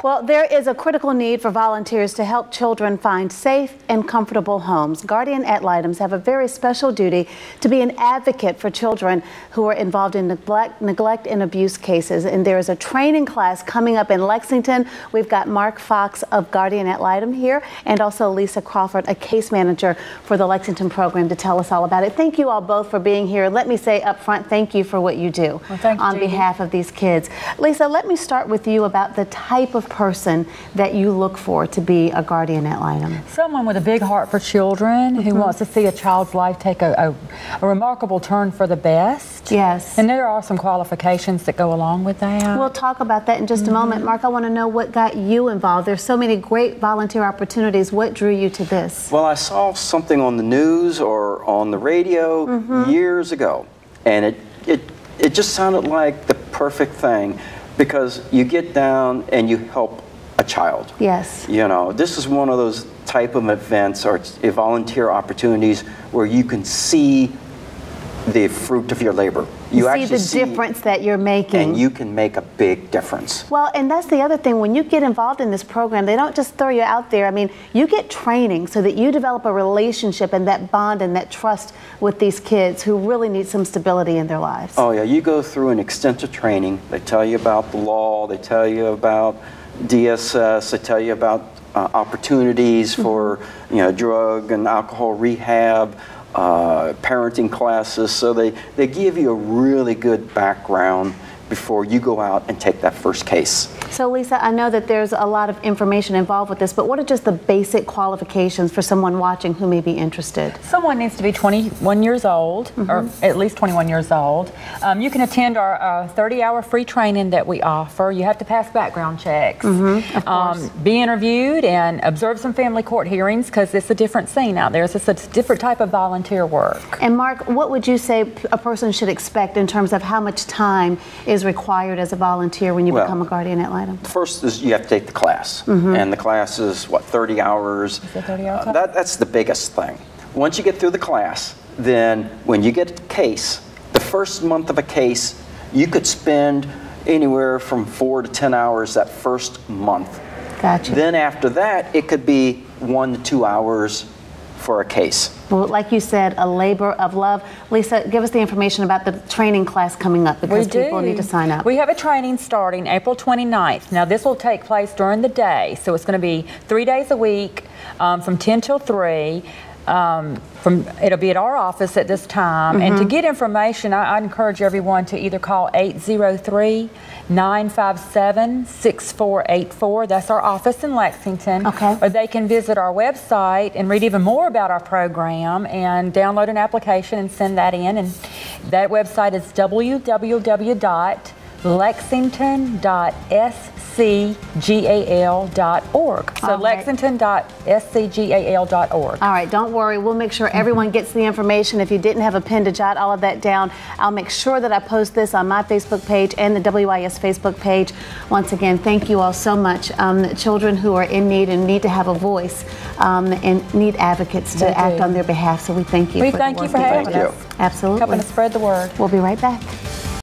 Well, there is a critical need for volunteers to help children find safe and comfortable homes. Guardian ad litems have a very special duty to be an advocate for children who are involved in neglect and abuse cases. And there is a training class coming up in Lexington. We've got Mark Fox of Guardian ad litem here, and also Lisa Crawford, a case manager for the Lexington program, to tell us all about it. Thank you all both for being here. Let me say up front, thank you for what you do on behalf of these kids. Lisa, let me start with you about the type of person that you look for to be a guardian ad litem. Someone with a big heart for children who wants to see a child's life take a remarkable turn for the best. Yes. And there are some qualifications that go along with that. We'll talk about that in just a moment. Mark, I want to know what got you involved. There's so many great volunteer opportunities. What drew you to this? Well, I saw something on the news or on the radio years ago, and it just sounded like the perfect thing, because you get down and you help a child. Yes. You know, this is one of those type of events or volunteer opportunities where you can see the fruit of your labor. You actually see the difference that you're making. And you can make a big difference. Well, and that's the other thing. When you get involved in this program, they don't just throw you out there. I mean, you get training so that you develop a relationship and that bond and that trust with these kids who really need some stability in their lives. Oh, yeah. You go through an extensive training. They tell you about the law. They tell you about DSS. They tell you about opportunities for, you know, drug and alcohol rehab. Parenting classes, so they give you a really good background before you go out and take that first case. So Lisa, I know that there's a lot of information involved with this, but what are just the basic qualifications for someone watching who may be interested? Someone needs to be 21 years old, or at least 21 years old. You can attend our 30-hour free training that we offer. You have to pass background checks, of course. Be interviewed, and observe some family court hearings, because it's a different scene out there. It's a different type of volunteer work. And Mark, what would you say a person should expect in terms of how much time is required as a volunteer when you become a guardian ad litem? First is you have to take the class, and the class is what, 30 hours. Is it 30 hours? That's the biggest thing. Once you get through the class, then when you get a case, the first month of a case, you could spend anywhere from 4 to 10 hours that first month. Gotcha. Then after that, it could be 1 to 2 hours for a case. Well, like you said, a labor of love. Lisa, give us the information about the training class coming up, because people need to sign up. We have a training starting April 29th. Now, this will take place during the day, so it's going to be 3 days a week from 10 till 3. It'll be at our office at this time. And to get information, I encourage everyone to either call 803-957-6484. That's our office in Lexington. Okay. Or they can visit our website and read even more about our program and download an application and send that in. And that website is www.lexington.scgal.org. So lexington.scgal.org. All right, don't worry. We'll make sure everyone gets the information. If you didn't have a pen to jot all of that down, I'll make sure that I post this on my Facebook page and the WIS Facebook page. Once again, thank you all so much. Children who are in need and need to have a voice and need advocates to act on their behalf. So we thank you. We thank you for having us. Absolutely. Helping to spread the word. We'll be right back.